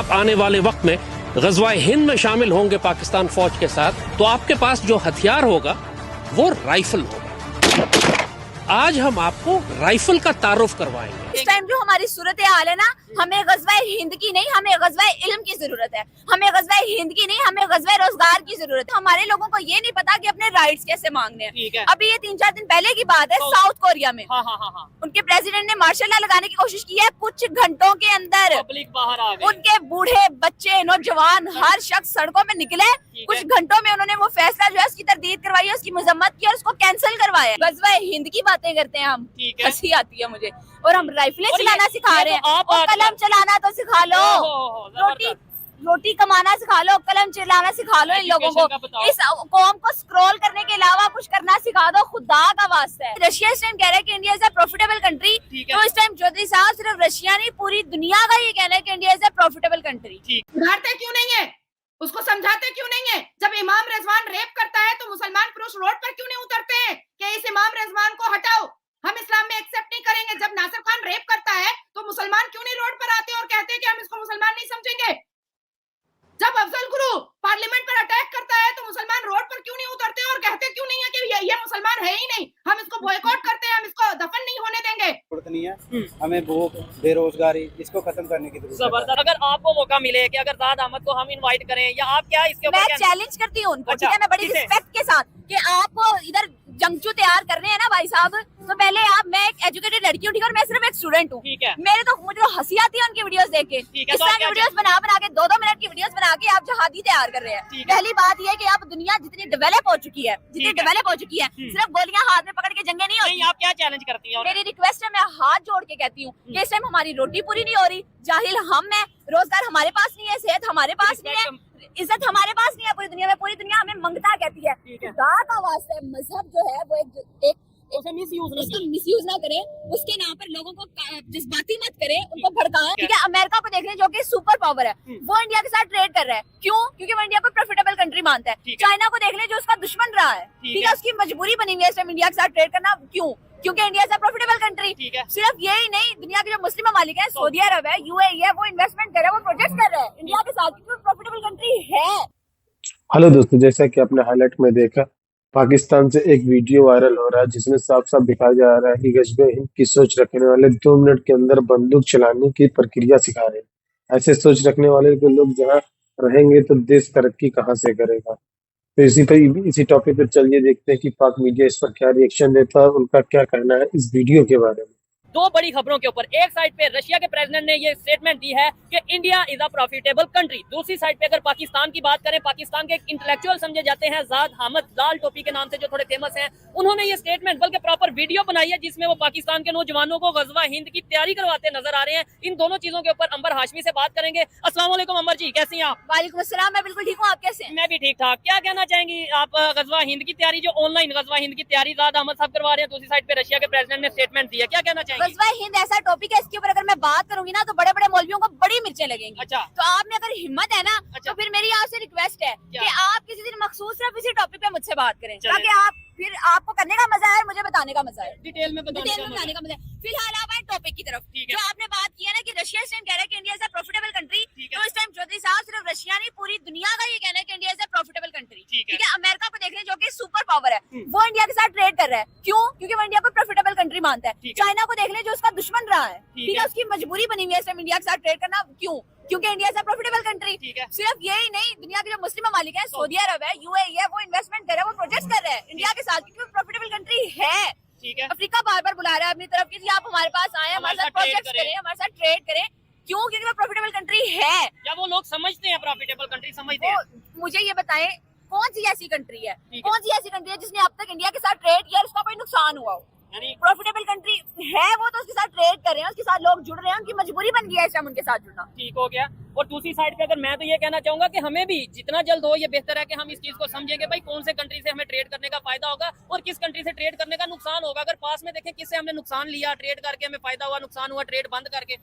आप आने वाले वक्त में ग़ज़वा-ए हिंद में शामिल होंगे पाकिस्तान फौज के साथ, तो आपके पास जो हथियार होगा वो राइफल होगा। आज हम आपको राइफल का तारुफ करवाएंगे। इस टाइम जो हमारी सूरत हाल है ना, हमें ग़ज़वा-ए हिंद की नहीं, हमें ग़ज़वा-ए इल्म की जरूरत है। हमें ग़ज़वा-ए हिंद की नहीं, हमें ग़ज़वा-ए रोजगार की जरूरत है। हमारे लोगों को ये नहीं पता कि अपने राइट्स कैसे मांगने हैं। अभी ये 3-4 दिन पहले की बात है, साउथ कोरिया में उनके प्रेसिडेंट ने मार्शल लॉ लगाने की कोशिश की है। कुछ घंटों के अंदर पब्लिक बाहर आ गई। उनके बूढ़े, बच्चे, नौजवान, हर शख्स सड़कों में निकले। कुछ घंटों में उन्होंने वो फैसला जो है उसकी तरदीद करवाई, उसकी मजम्मत की और उसको कैंसिल करवाया। ग़ज़वा-ए हिंद की बातें करते हैं हम, हंसी आती है मुझे। और हम राइफलें चलाना सिखा रहे हैं, और कलम चलाना तो सिखा लो, रोटी कमाना सिखा लो, कलम चलाना सिखा लो इन लोगों को। इस कौम को स्क्रॉल करने के अलावा कुछ करना सिखा दो, खुदा का वास्ता है। रशिया इस टाइम कह रहा है कि India is a profitable country, तो इस टाइम चौधरी साहब सिर्फ रशिया नहीं, पूरी दुनिया का ये कहना है कि India is a profitable country. सुधारते क्यों नहीं है, उसको समझाते क्यों नहीं है? जब इमाम रिजवान रेप करता है तो मुसलमान पुरुष रोड पर क्यों नहीं उतरते हैं कि इस इमाम रिजवान को हटाओ, हम इस्लाम में एक्सेप्ट नहीं करेंगे? जब नासिर खान रेप करता है तो मुसलमान क्यों नहीं रोड पर आते और कहते हैं कि हम इसको मुसलमान नहीं समझेंगे? जब अफजल गुरु पार्लियामेंट पर अटैक करता है तो मुसलमान रोड पर क्यों नहीं उतरते और कहते क्यों नहीं है कि ये मुसलमान है ही नहीं, हम इसको बॉयकॉट करते हैं, हम इसको दफन नहीं होने देंगे? जरूरत नहीं है, हमें भूख, बेरोजगारी, इसको खत्म करने की जरूरत है। जबरदस्त। अगर आपको मौका मिले कि अगर ज़ाद अहमद को हम इनवाइट करें, या आप क्या इसके ऊपर मैं चैलेंज करती हूँ उनको, ठीक है, मैं बड़ी रिस्पेक्ट के साथ, कि आप इधर जंगजू तैयार कर रहे हैं ना भाई साहब, तो पहले आप, मैं एक एजुकेटेड लड़की हूँ, ठीक है, और मैं सिर्फ एक स्टूडेंट हूँ। मुझे तो हंसी आती है उनकी वीडियोस देख के। इस तरह की वीडियोस बना के 2-2 मिनट की वीडियोस बना के आप जहादी तैयार कर रहे हैं। पहली बात ये है कि आप दुनिया जितनी डेवलप हो चुकी है, सिर्फ गोलियां हाथ में पकड़ के जंगे नहीं होती। आप क्या चैलेंज करती हैं? मेरी रिक्वेस्ट है, मैं हाथ जोड़ के कहती हूँ कि इस टाइम हमारी रोटी पूरी नहीं हो रही, जाहिल हम हैं, रोजगार हमारे पास नहीं है, सेहत हमारे पास नहीं है, इज्जत हमारे पास नहीं है पूरी दुनिया में। पूरी दुनिया हमें मंगता कहती है। खुदा का वास्ता है, मजहब जो है वो एक उसको मिसयूज ना करें, उसके नाम पर लोगों को जज्बाती मत करें, उनको भड़काएं। ठीक है, अमेरिका को देख लें जो कि सुपर पावर है, वो इंडिया के साथ ट्रेड कर रहा है। क्यों? क्योंकि वो इंडिया को प्रॉफिटेबल कंट्री मानता है। चाइना को देख लें जो उसका दुश्मन रहा है, ठीक है, उसकी मजबूरी बनी हुई है इस टाइम इंडिया के साथ ट्रेड करना। क्यों? क्योंकि India is a profitable country. सिर्फ यही नहीं, दुनिया के जो मुस्लिम ममालिक है, सऊदी अरब है, यूएई है, वो इन्वेस्टमेंट कर रहे हैं, वो प्रोजेक्ट कर रहे हैं इंडिया के साथ, क्योंकि प्रॉफिटेबल कंट्री है। हेलो दोस्तों, जैसा कि आपने हाईलाइट में देखा, पाकिस्तान से एक वीडियो वायरल हो रहा है जिसमें साफ साफ दिखाया जा रहा है कि ग़ज़वा-ए हिंद की सोच रखने वाले 2 मिनट के अंदर बंदूक चलाने की प्रक्रिया सिखा रहे हैं। ऐसे सोच रखने वाले के लोग जहां रहेंगे तो देश तरक्की कहां से करेगा। तो इसी टॉपिक पर चलिए देखते हैं कि पाक मीडिया इस पर क्या रिएक्शन देता है, उनका क्या कहना है इस वीडियो के बारे में। दो बड़ी खबरों के ऊपर, एक साइड पे रशिया के प्रेसिडेंट ने ये स्टेटमेंट दी है कि India is a profitable country. दूसरी साइड पे अगर पाकिस्तान की बात करें, पाकिस्तान के एक इंटेलेक्चुअल समझे जाते हैं ज़ाद अहमद, लाल टोपी के नाम से जो थोड़े फेमस हैं, उन्होंने ये स्टेटमेंट बल्कि प्रॉपर वीडियो बनाई है जिसमें वो पाकिस्तान के नौजवानों को ग़ज़वा-ए हिंद की तैयारी करवाते नजर आ रहे हैं। इन दोनों चीजों के ऊपर अंबर हाशमी से बात करेंगे। अस्सलाम वालेकुम अंबर जी, कैसी हैं आप? वालेकुम अस्सलाम, मैं बिल्कुल ठीक हूँ, आप कैसे हैं? मैं भी ठीक ठाक। क्या कहना चाहेंगी आप ग़ज़वा-ए हिंद की तैयारी, जो ऑनलाइन ग़ज़वा-ए हिंद की तैयारी ज़ाद अहमद साहब करवा रहे हैं, दूसरी साइड पे रशिया के प्रेसिडेंट ने स्टेटमेंट दिया, क्या कहना चाहेंगे? ग़ज़वा-ए हिंद ऐसा टॉपिक है, इसके ऊपर अगर मैं बात करूंगी ना तो बड़े बड़े मौलवियों को बड़ी मिर्चें लगेंगी। अच्छा। तो आप में अगर हिम्मत है ना, तो फिर मेरी आपसे रिक्वेस्ट है कि आप किसी दिन मखसूस सिर्फ इसी टॉपिक पे मुझसे बात करें, ताकि आप फिर आपको करने का मजा है और मुझे बताने का मजा है, डिटेल में बताने का मजा है। फिलहाल आप आए टॉपिक की तरफ। जो आपने बात की है ना कि रशिया इस टाइम कह रहा है कि India is a profitable country, तो इस टाइम चौधरी साहब सिर्फ रशिया नहीं, पूरी दुनिया का ये कहना है कि India is a profitable country. ठीक है, अमेरिका को देख लें जो कि सुपर पावर है, वो इंडिया के साथ ट्रेड कर रहा है। क्यों? क्योंकि वो इंडिया को प्रॉफिटेबल कंट्री मानता है। चाइना को देख लें जो उसका दुश्मन रहा है, ठीक है, उसकी मजबूरी बनी हुई है इस टाइम इंडिया के साथ ट्रेड करना। क्यों? क्योंकि India is a profitable country. सिर्फ यही नहीं, दुनिया के जो मुस्लिम ममालिक है, सऊदी अरब है, यूएई है, वो इन्वेस्टमेंट कर रहे हैं, वो प्रोजेक्ट कर रहे हैं इंडिया के साथ, क्योंकि प्रॉफिटेबल कंट्री है। अफ्रीका बार बार बुला रहा है अपनी तरफ कि आप हमारे पास आए, हमारे साथ प्रोजेक्ट करें, हमारे साथ ट्रेड करें। क्यों? क्योंकि वो प्रॉफिटेबल कंट्री है। क्या वो लोग समझते हैं प्रॉफिटेबल कंट्री समझते हैं? मुझे ये बताएं, कौन सी ऐसी कंट्री है, जिसने अब तक इंडिया के साथ ट्रेड किया और उसका कोई नुकसान हुआ हो? प्रॉफिटेबल कंट्री है वो, तो उसके साथ ट्रेड कर रहे हैं, उसके साथ लोग जुड़ रहे हैं, उनकी मजबूरी बन गई है इस टाइम उनके साथ जुड़ना। ठीक हो गया। और दूसरी साइड पे अगर मैं तो ये कहना चाहूंगा कि हमें भी जितना जल्द हो ये बेहतर है कि हम इस चीज को समझेंगे भाई कौन से कंट्री से हमें ट्रेड करने का फायदा होगा और किस कंट्री से ट्रेड करने का नुकसान होगा। अगर पास में देखें किससे हमने नुकसान लिया, ट्रेड करके हमें फायदा हुआ, नुकसान हुआ ट्रेड बंद करके।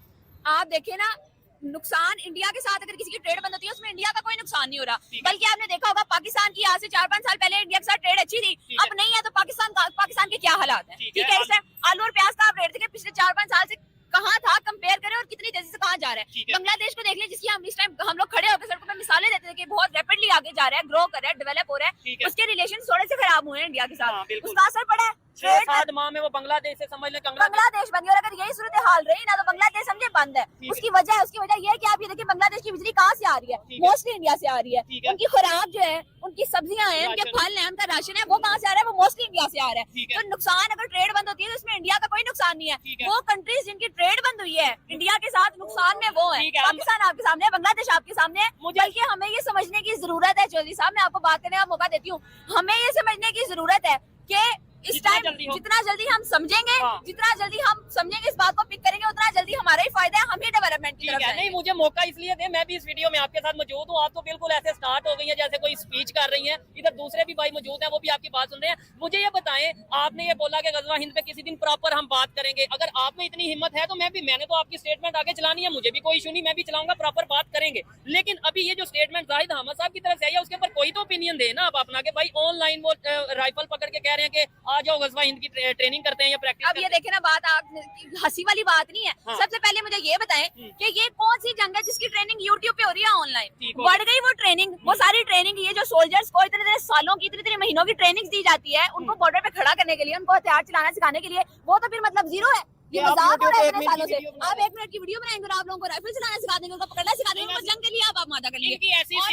आप देखें ना, नुकसान इंडिया के साथ अगर किसी की ट्रेड बंद होती है उसमें इंडिया का कोई नुकसान नहीं हो रहा, बल्कि आपने देखा होगा पाकिस्तान की आज से 4-5 साल पहले इंडिया के साथ ट्रेड अच्छी थी, अब नहीं है, तो पाकिस्तान के क्या हालात है। ठीक है, इस टाइम आलू और प्याज का आप रेट देखिए, पिछले 4-5 साल से कहाँ था कंपेयर करें और कितनी तेजी से कहाँ जा रहा है। बांग्लादेश को देख लिया, जिसकी हम इस टाइम हम लोग खड़े होकर सड़कों पे मिसालें देते थे कि बहुत रैपिडली आगे जा रहा है, ग्रो कर रहा है, डेवलप हो रहा है, उसके रिलेशन थोड़े से खराब हुए हैं इंडिया के साथ, उसका असर पड़ा है। 6-7 माह में वो बांग्लादेश से समझ लें बांग्लादेश बन गया। और अगर यही सूरत हाल रही ना तो बांग्लादेश समझे बंद है। उसकी वजह ये है कि आप ये देखिए बांग्लादेश की बिजली कहाँ से आ रही है, मोस्टली इंडिया से आ रही है। उनकी खुराक जो है, उनकी सब्जियां हैं, उनके फल हैं, उनका राशन है, वो कहाँ से आ रहा है, वो मोस्टली इंडिया से आ रहा है। तो नुकसान अगर ट्रेड बंद होती है तो इसमें इंडिया का कोई नुकसान नहीं है। वो कंट्रीज जिनकी ट्रेड बंद हुई है इंडिया के साथ, नुकसान में वो है। पाकिस्तान आपके सामने है, बांग्लादेश आपके सामने है। बल्कि हमें ये समझने की जरूरत है, चौधरी साहब मैं आपको बात करने का मौका देती हूँ, हमें ये समझने की जरूरत है कि इस टाइम जितना जल्दी हम समझेंगे, जितना जल्दी हम समझेंगे, इस बात को पिक करेंगे, उतना जल्दी हमारा ही फायदा है, हम ही डेवलपमेंट की तरफ जाएंगे। नहीं, मुझे मौका इसलिए दे, मैं भी इस वीडियो में आपके साथ मौजूद हूँ। आप तो बिल्कुल ऐसे स्टार्ट हो गई है जैसे कोई स्पीच कर रही हैं। इधर दूसरे भी भाई मौजूद हैं, वो भी आपकी बात सुन रहे हैं। मुझे ये बताएं, आपने ये बोला कि गजवा हिंद पे किसी दिन प्रॉपर हम बात करेंगे। अगर आप में इतनी हिम्मत है तो मैंने तो आपकी स्टेटमेंट आगे चलानी है, मुझे भी कोई इशू नहीं, मैं भी चलाऊंगा, प्रॉपर बात करेंगे। लेकिन अभी ये जो स्टेटमेंट जाहिद अहमद साहब की तरफ से आई है, उसके ऊपर कोई तो ओपिनियन दे ना आप अपना, कि भाई ऑनलाइन वो राइफल पकड़ के कह रहे हैं कि आ जाओ गजवा हिंद की ट्रेनिंग करते हैं या प्रैक्टिस। अब ये देखे ना, बात हंसी वाली बात नहीं है। सबसे पहले मुझे ये बताएं कि ये कौन सी जंग है जिसकी ट्रेनिंग यूट्यूब पे हो रही है ऑनलाइन। बढ़ गई वो ट्रेनिंग, वो सारी ट्रेनिंग, ये जो सोल्जर्स को इतने सालों की, इतने महीनों की ट्रेनिंग दी जाती है उनको बॉर्डर पे खड़ा करने के लिए, उनको हथियार चलाना सिखाने के लिए, वो तो फिर मतलब जीरो है। ये मजाक हो रहा है इतने सालों से। आप 1 मिनट की वीडियो बनाएंगे और आप लोगों को राइफल चलाना सिखा देंगे, उनको पकड़ना सिखा देंगे, उनको जंग के लिए आप मादा कर लिए। और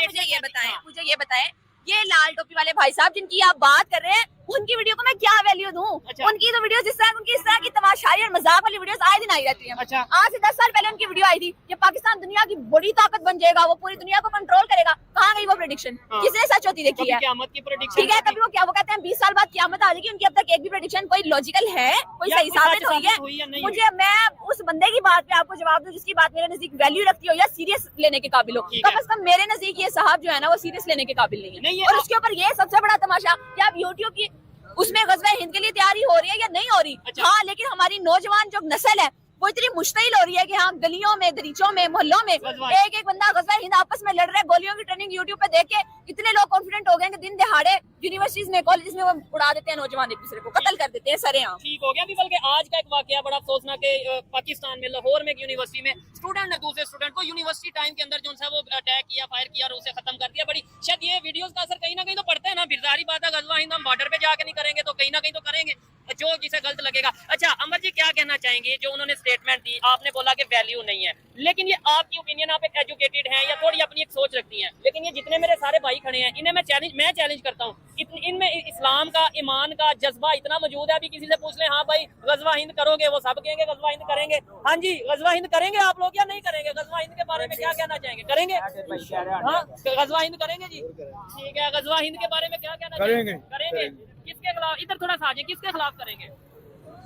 मुझे ये बताएं, ये लाल टोपी वाले भाई साहब जिनकी आप बात कर रहे हैं, उनकी वीडियो को मैं क्या वैल्यू दूं? उनकी तो वीडियो उनकी इस तरह की तमाशाई और मजाक वाली वीडियोस आए दिन आई रहती हैं। आज से 10 साल पहले उनकी वीडियो आई थी कि पाकिस्तान दुनिया की बड़ी ताकत बन जाएगा, वो पूरी दुनिया को कंट्रोल करेगा। कहाँ गई वो प्रेडिक्शन? किसने सच होती देखी है? ठीक है, कभी वो कहते हैं 20 साल बाद क़यामत आ जाएगी, उनकी अब तक एक भी प्रेडिक्शन कोई लॉजिकल है, कोई सही साबित हुई है? मुझे, मैं उस बंदे की बात पे आपको जवाब दूं जिसकी बात मेरे नजदीक वैल्यू रखती हो या सीरियस लेने के काबिल हो। कम से कम मेरे नजदीक ये साहब जो है ना, वो सीरियस लेने के काबिल नहीं है। और उसके ऊपर ये सबसे बड़ा तमाशा कि आप यूट्यूब की उसमें गज़वा हिंद के लिए तैयारी हो रही है या नहीं हो रही। हाँ, लेकिन हमारी नौजवान जो नस्ल है वो इतनी मुश्तिल हो रही है कि हाँ, गलियों में, दरीचों में, मोहल्लों में एक बंदा गज़वा हिंद आपस में लड़ रहा है, गोलियों की ट्रेनिंग यूट्यूब पे देख के इतने लोग कॉन्फिडेंट हो गए कि दिन दिहाड़े यूनिवर्सिटीज में, कॉलेज में वो उड़ा देते हैं नौजवान, एक दूसरे को कत्ल कर देते हैं सरेआम। ठीक हो गया। अभी बल्कि आज का एक वाकया बड़ा अफसोसनाक है, पाकिस्तान में लाहौर में एक यूनिवर्सिटी में स्टूडेंट ने दूसरे स्टूडेंट को यूनिवर्सिटी टाइम के अंदर जो सा वो अटैक किया, फायर किया और उसे खत्म कर दिया। बड़ी शायद ये वीडियोस का असर कहीं ना कहीं तो पड़ता है ना। बिरदारी बात है, गज़वा हिंद हम बॉर्डर पे जाके नहीं करेंगे तो कहीं ना कहीं तो करेंगे, जो जिसे गलत लगेगा। अच्छा, अमर जी क्या कहना चाहेंगे? जो उन्होंने स्टेटमेंट दी, आपने बोला कि वैल्यू नहीं है, लेकिन ये आपकी ओपिनियन, आप एक एजुकेटेड हैं या थोड़ी अपनी एक सोच रखती हैं, लेकिन ये जितने मेरे सारे भाई खड़े हैं, इन्हें मैं चैलेंज करता हूँ, इनमें इस्लाम का, ईमान का जज्बा इतना मौजूद है। अभी किसी से पूछ लें, हाँ भाई गज़वा हिंद करोगे, वो सब कहेंगे गज़वा हिंद करेंगे। हाँ जी, गज़वा हिंद करेंगे आप लोग या नहीं करेंगे? गज़वा हिंद के बारे में क्या कहना चाहेंगे? करेंगे? हाँ, गज़वा हिंद करेंगे जी, ठीक है। गज़वा हिंद के बारे में क्या कहना चाहेंगे? करेंगे। किसके खिलाफ? इधर थोड़ा सा आ जाए, किसके खिलाफ करेंगे?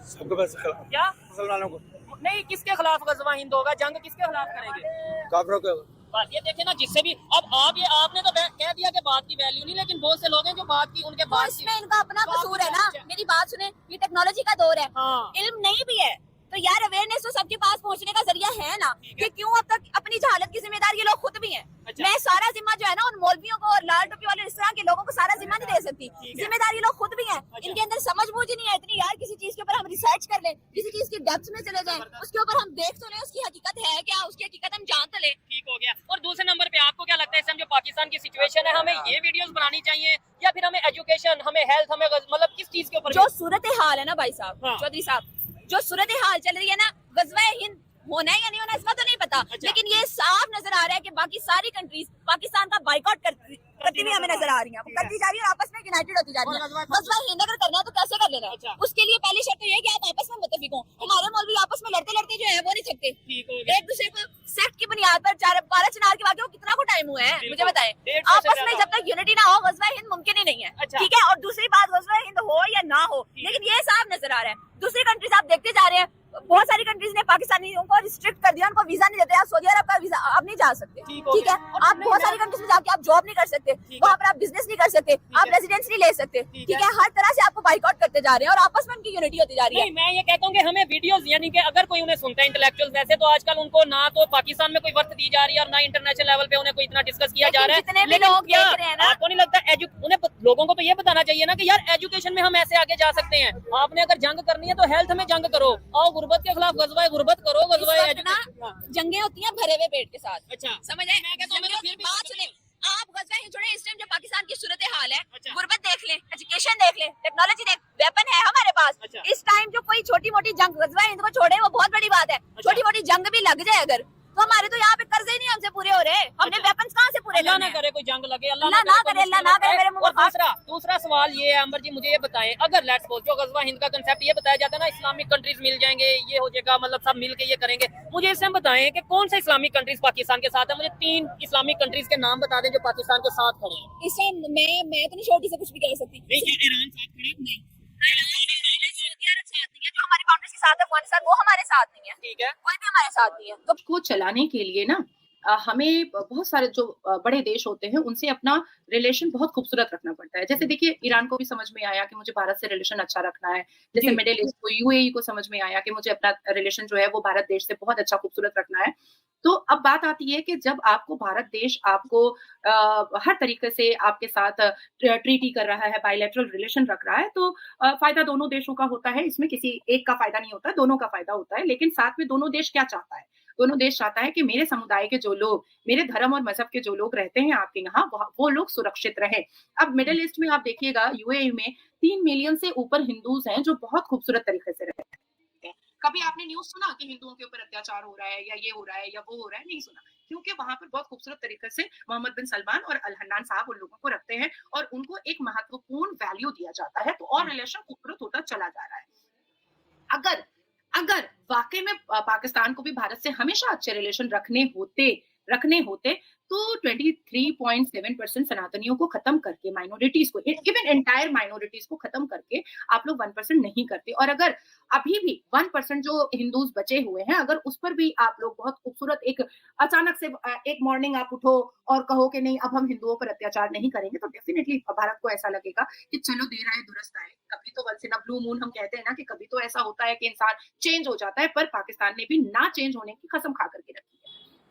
सबके पास क्या? मुसलमानों को नहीं, किसके खिलाफ गज़वा हिंद होगा? जंग किसके खिलाफ करेंगे? काफिरों को। बात ये देखे ना, जिससे भी अब आपने तो कह दिया कि बात की वैल्यू नहीं, लेकिन बहुत से लोग हैं जो बात की, उनके बात इसमें इनका अपना कसूर है ना। मेरी बात सुने, ये टेक्नोलॉजी का दौर है, इल्म नहीं भी है तो यार अवेयरनेस तो सबके पास पहुंचने का जरिया है ना, कि क्यों अब तक अपनी जहालत की जिम्मेदार ये लोग खुद भी हैं। मैं सारा जिम्मा जो है ना उन मौलवियों को और लाल टोपी वाले इस तरह के लोगों को सारा जिम्मा नहीं दे सकती। जिम्मेदार ये लोग खुद भी हैं, इनके अंदर समझ बूझ नहीं है इतनी यार, किसी चीज के ऊपर हम रिसर्च कर लें, किसी चीज की डेप्थ में चले जाएं, उसके ऊपर हम देख तो लें उसकी हकीकत है क्या, उसकी हकीकत हम जान तो लें। ठीक हो गया। और दूसरे नंबर पे आपको क्या लगता है, इस टाइम जो पाकिस्तान की सिचुएशन है, हमें ये वीडियोस बनानी चाहिए या फिर हमें एजुकेशन, हमें हेल्थ, हमें मतलब किस चीज के ऊपर? जो सूरत हाल है ना भाई साहब, चौधरी साहब, जो सूरत हाल चल रही है ना, गज़वा हिंद होना है या नहीं होना इसका तो नहीं पता, लेकिन ये साफ नजर आ रहा है कि बाकी सारी कंट्रीज पाकिस्तान का बाइकॉट करती हुई हमें नजर आ रही है, करती जा रही है, आपस में यूनाइटेड होती जा रही है। गज़वा हिंद अगर करना है तो कैसे कर लेना है? उसके लिए पहली शर्त तो ये कि आप आपस में मुत्तफिक हो। हमारे मौलवी आपस में लड़ते लड़ते जो है वो नहीं सकते, एक दूसरे को सेक्ट की बुनियाद पर 12 चिनार के वाकये कितना को टाइम हुआ है मुझे बताएं। आपस में जब तक यूनिटी ना हो गज़वा हिंद मुमकिन ही नहीं है, ठीक है। और दूसरी बात, गज़वा हिंद हो या ना हो, लेकिन ये साफ नजर आ रहा है दूसरी कंट्रीज आप देखते जा रहे हैं, बहुत सारी कंट्रीज ने पाकिस्तानियों को रिस्ट्रिक्ट कर दिया, उनको वीजा नहीं देते। आप सऊदी अरब का वीजा आप नहीं जा सकते, ठीक है। आप बहुत सारी कंट्रीज में जाके आप जॉब नहीं कर सकते, वहाँ पर आप बिजनेस नहीं कर सकते, आप रेजिडेंस नहीं ले सकते, ठीक है। हर तरह से आपको बाइकआउट करते जा रहे हैं और आपस में उनकी यूनिटी होती जा रही है। मैं ये कहता हूँ कि हमें वीडियोस, यानी कि अगर कोई उन्हें सुनता है इंटेलेक्चुअल, वैसे तो आजकल उनको ना तो पाकिस्तान में कोई वर्थ दी जा रही है और ना इंटरनेशनल लेवल पे उन्हें कोई इतना डिस्कस किया जा रहा है। जितने भी लोग देख रहे हैं ना, आपको नहीं लगता उन्हें लोगों को तो ये बताना चाहिए ना कि यार एजुकेशन में हम ऐसे आगे जा सकते हैं। आपने अगर जंग करनी है तो हेल्थ में जंग करो, आओ गुर्बत के खिलाफ गजवा गुर्बत करो, इस गजवा वक्त ना जंगें होती हैं भरे हुए पेट के साथ। अच्छा समझ आए? मैं कहता हूं, जंगें फिर भी बात सुने, आप गजवा हिंद छोड़े, इस टाइम जो पाकिस्तान की सूरत हाल है, अच्छा। गुर्बत देख ले, एजुकेशन देख ले, टेक्नोलॉजी देख, वेपन है हमारे पास। अच्छा। इस टाइम जो कोई छोटी मोटी जंग गजवा हिंद को छोड़े वो बहुत बड़ी बात है। छोटी मोटी जंग भी लग जाए अगर, तो हमारे तो यहाँ पे कर्जे ही नहीं हमसे पूरे हो रहे। हमने अच्छा। वेपन्स कहाँ से पूरे अल्लाह करने ना हैं? करे कोई जंग लगे, अल्लाह अल्लाह ना करे, अल्लाह ना करे, मेरे मुंह और में दूसरा सवाल ये है अंबर जी, मुझे ये बताएं, अगर लेट्स सपोज जो गजवा हिंद का कंसेप्ट ये बताया जाता है ना, इस्लामिक कंट्रीज मिल जाएंगे, ये हो जाएगा, मतलब सब मिल के ये करेंगे, मुझे इससे बताएं कि कौन सा इस्लामिक कंट्रीज पाकिस्तान के साथ है। मुझे 3 इस्लामिक कंट्रीज के नाम बता दें जो पाकिस्तान के साथ खड़े हैं। इस टाइम मैं तो नहीं छोटी से कुछ भी कह सकती। नहीं, ईरान साथ खड़े नहीं, सऊदी अरब साथ नहीं है, जो हमारी बाउंड्री के साथ है अफगानिस्तान, वो हमारे साथ नहीं है, ठीक है। कोई भी हमारे साथ नहीं है। तो को चलाने के लिए ना हमें बहुत सारे जो बड़े देश होते हैं उनसे अपना रिलेशन बहुत खूबसूरत रखना पड़ता है। जैसे देखिए ईरान को भी समझ में आया कि मुझे भारत से रिलेशन अच्छा रखना है। जैसे जी। मिडिल ईस्ट को, यूएई को समझ में आया कि मुझे अपना रिलेशन जो है वो भारत देश से बहुत अच्छा खूबसूरत रखना है। तो अब बात आती है कि जब आपको भारत देश आपको हर तरीके से आपके साथ ट्रीटी कर रहा है, बायलैटरल रिलेशन रख रहा है, तो फायदा दोनों देशों का होता है। इसमें किसी एक का फायदा नहीं होता, दोनों का फायदा होता है। लेकिन साथ में दोनों देश क्या चाहता है? दोनों देश चाहता है कि मेरे समुदाय के जो लोग, मेरे धर्म और मजहब के जो लोग रहते हैं आपके यहाँ, वो लोग सुरक्षित रहें। अब मिडिल ईस्ट में आप देखिएगा, यूएई में 3 मिलियन से ऊपर हिंदूज हैं जो बहुत खूबसूरत तरीके से रहते हैं। कभी आपने न्यूज़ सुना कि हिंदुओं के ऊपर अत्याचार हो रहा है या ये हो रहा है या वो हो रहा है? नहीं सुना, क्योंकि वहां पर बहुत खूबसूरत तरीके से मोहम्मद बिन सलमान और अल हन्नान साहब उन लोगों को रखते हैं और उनको एक महत्वपूर्ण वैल्यू दिया जाता है, तो और रिलेशन खूबसूरत होता चला जा रहा है। अगर अगर वाकई में पाकिस्तान को भी भारत से हमेशा अच्छे रिलेशन रखने होते तो 23.7% सनातनियों को खत्म करके, माइनॉरिटीज को, इवन एंटायर माइनॉरिटीज को खत्म करके आप लोग 1% नहीं करते। और अगर अभी भी 1% जो हिंदूज बचे हुए हैं, अगर उस पर भी आप लोग बहुत खूबसूरत एक अचानक से एक मॉर्निंग आप उठो और कहो कि नहीं अब हम हिंदुओं पर अत्याचार नहीं करेंगे, तो डेफिनेटली भारत को ऐसा लगेगा कि चलो देर आए दुरुस्त आए। कभी तो once in a blue moon हम कहते हैं ना कि कभी तो ऐसा होता है कि इंसान चेंज हो जाता है, पर पाकिस्तान ने भी ना चेंज होने की कसम खा करके रखी है।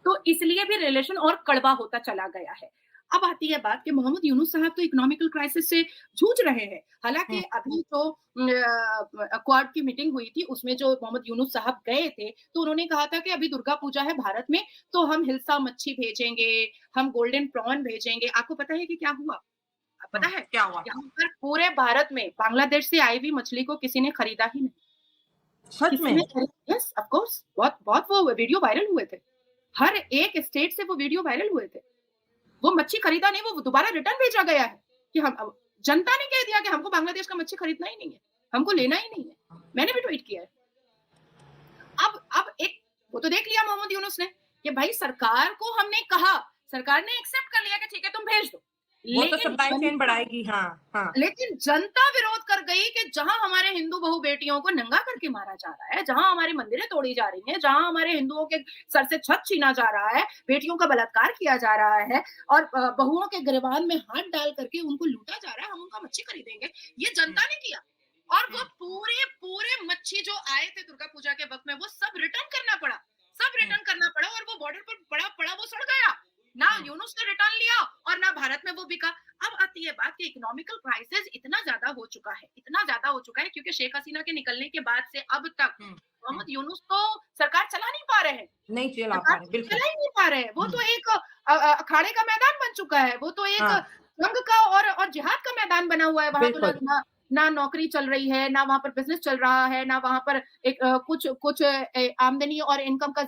तो इसलिए भी रिलेशन और कड़वा होता चला गया है। अब आती है बात कि मोहम्मद यूनुस साहब तो इकोनॉमिकल क्राइसिस से जूझ रहे हैं। हालांकि अभी जो क्वाड की मीटिंग हुई थी उसमें जो मोहम्मद यूनुस साहब गए थे, तो उन्होंने कहा था कि अभी दुर्गा पूजा है भारत में, तो हम हिल्सा मच्छी भेजेंगे, हम गोल्डन प्रॉन भेजेंगे। आपको पता है कि क्या हुआ? पता है क्या हुआ? यहाँ पर पूरे भारत में बांग्लादेश से आई हुई मछली को किसी ने खरीदा ही नहीं। सच में? यस ऑफ कोर्स, बहुत वो वीडियो वायरल हुए थे। हर एक स्टेट से वो वीडियो वायरल हुए थे। वो मच्छी खरीदा नहीं, वो दोबारा रिटर्न भेजा गया है कि हम, जनता ने कह दिया कि हमको बांग्लादेश का मच्छी खरीदना ही नहीं है, हमको लेना ही नहीं है। मैंने भी ट्वीट किया है। अब एक वो तो देख लिया मोहम्मद यूनुस ने कि भाई सरकार को हमने कहा, सरकार ने एक्सेप्ट कर लिया कि ठीक है तुम भेज दो, वो तो सप्लाई चेन बढ़ाएगी। हाँ। लेकिन जनता विरोध कर गई कि जहां हमारे हिंदू बहु बेटियों को नंगा करके मारा जा रहा है, जहां हमारी मंदिरें तोड़ी जा रही हैं, जहां हमारे हिंदुओं के सर से छत छीना जा रहा है, बेटियों का बलात्कार किया जा रहा है और बहुओं के गिरबान में हाथ डाल करके उनको लूटा जा रहा है, हम उनका मच्छी खरीदेंगे, ये जनता ने किया। और वो पूरे मच्छी जो आए थे दुर्गा पूजा के वक्त में, वो सब रिटर्न करना पड़ा और वो बॉर्डर पर पड़ा वो सड़ गया। ना यूनुस ने रिटर्न लिया और ना भारत में वो बिका। अब आती है बात कि इकोनॉमिकल क्राइसिस इतना ज्यादा हो चुका है क्योंकि शेख हसीना के निकलने के बाद से अब तक मोहम्मद यूनुस तो सरकार चला नहीं पा रहे हैं, नहीं चला पा रहे, बिल्कुल चला ही नहीं पा रहे हैं। वो तो एक अखाड़े का मैदान बन चुका है, वो तो एक जंग का और जिहाद का मैदान बना हुआ है। वहां तो ना नौकरी चल रही है, ना वहां पर बिजनेस चल रहा है, ना वहां पर एक कुछ आमदनी और इनकम का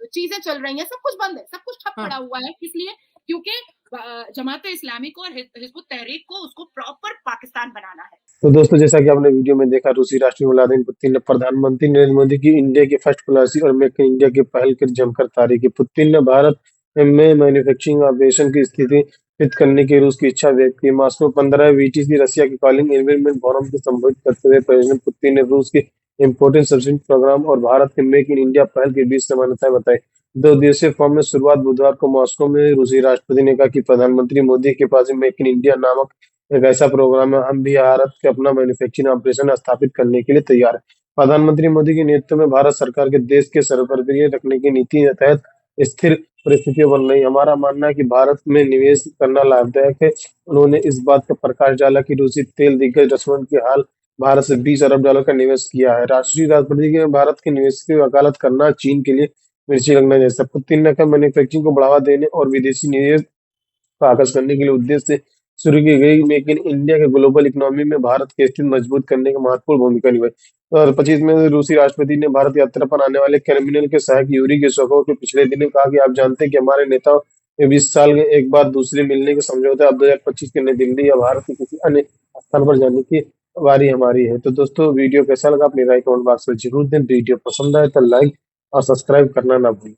चीजें चल रही हैं, सब कुछ बंद है, सब कुछ ठप पड़ा हुआ है। इसलिए क्योंकि जमात इस्लामी को और हिजबुत तहरीक को उसको प्रॉपर पाकिस्तान बनाना है। तो दोस्तों, जैसा कि आपने वीडियो में देखा, रूसी राष्ट्रपति व्लादिमीर पुतिन ने प्रधानमंत्री नरेंद्र मोदी की इंडिया की फर्स्ट पॉलिसी और मेक इन इंडिया की पहल की जमकर तारीफ की। पुतिन ने भारत में मैन्युफैक्चरिंग ऑपरेशन की स्थिति फिट करने की रूस की इच्छा व्यक्त की। मॉस्को 15 वीटीसी रशिया के कॉलिंग एनवायरनमेंट फोरम को संबोधित करते हुए प्रेसिडेंट पुतिन ने रूस के इम्पोर्टेंट सब्सिडी प्रोग्राम और भारत के मेक इन इंडिया पहल के बीच समानताएं बताई। 2 दिवसीय फोरम में शुरुआत बुधवार को मॉस्को में रूसी राष्ट्रपति ने कहा कि प्रधानमंत्री मोदी के पास मेक इन इंडिया नामक एक ऐसा प्रोग्राम है, हम भी भारत के अपना मैन्युफैक्चरिंग ऑपरेशन स्थापित करने के लिए तैयार है। प्रधानमंत्री मोदी के नेतृत्व में भारत सरकार के देश के सर्वग्राही रखने की नीति के तहत स्थिर परिस्थितियां बन रही। हमारा मानना है कि भारत में निवेश करना लाभदायक है। उन्होंने इस बात का प्रकाश डाला कि रूसी तेल दिग्गज रसवंत की हाल भारत से $20 अरब का निवेश किया है। राष्ट्रीय राजप्रति ने भारत के निवेश की वकालत करना चीन के लिए मिर्ची लगना जैसा। पुतिन ने कहा मैन्युफैक्चरिंग को बढ़ावा देने और विदेशी निवेश को आकर्षित करने के लिए उद्देश्य से शुरू की गई मेक इन इंडिया के ग्लोबल इकोनॉमी में भारत की स्थिति मजबूत करने की महत्वपूर्ण भूमिका निभाई। 2025 में रूसी राष्ट्रपति ने भारत यात्रा पर आने वाले क्रेमलिन के सहायक यूरी गेशोकोव के पिछले दिनों कहा कि आप जानते हैं कि हमारे नेताओं के 20 साल में एक बार दूसरे मिलने के समझौते अब 2025 के नई दिल्ली या भारत के किसी अन्य स्थान पर जाने की बारी हमारी है। तो दोस्तों वीडियो कैसा लगा अपनी राय कमेंट बॉक्स में जरूर दें। वीडियो पसंद आए तो लाइक और सब्सक्राइब करना ना भूलें।